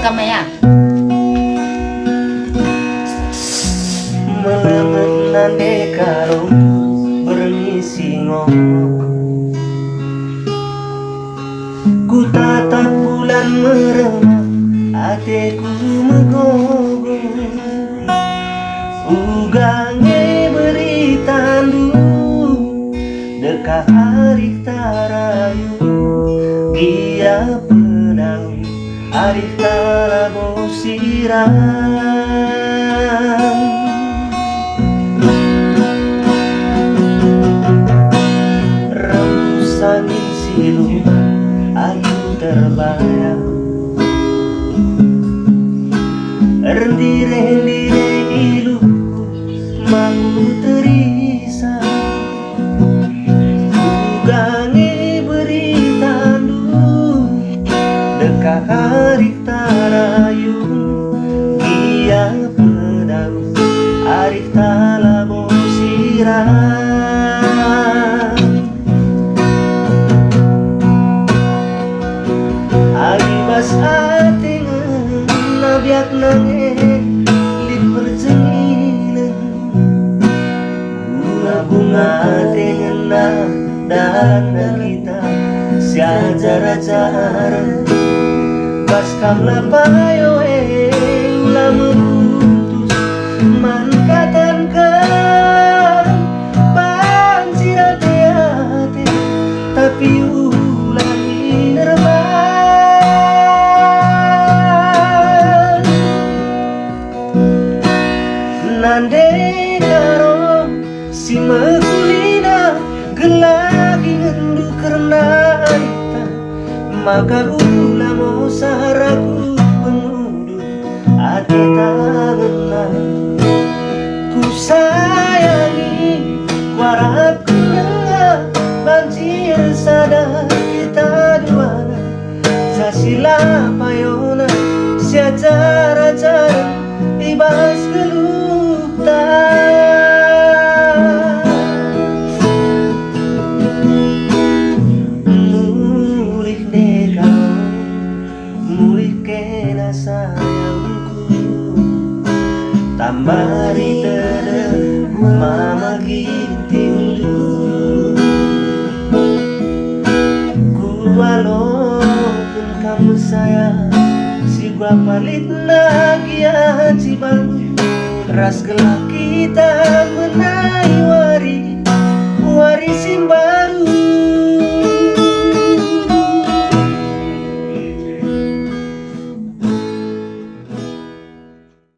kami ya. Melengen nande karo berngisi ngomong, ku tatap bulan meremang, hatiku megogo. Ugange beri tandu dekat hari tarayu, dia pedang hari tarabo sirang. Rembus angin siluman ayu terbayang, rendire-rendire ilu mangu terisa. Ugangi beri tandu dekat hari tarayu, dia pedang hari talabo sirang. Alibas atengen nabiak nange lit berjenginen, bunga-bunga tengena dan kita siajar-ajar pas kamla payo ulah memutus mankatan kan banjir hati-hati tapi ulah inerman nande karo si mekulina gelagi ngendu karena ita, maka ulah mau saraku penuduh hati tangan. Ku sayangi warap kenanga banjir sadar kita duana, sasila payona siacara-cara ibas gelukta. Tambari tede mama gitindu, ku walaupun kamu sayang si gua palit nagia cibang, ras gelap kita menai wari simba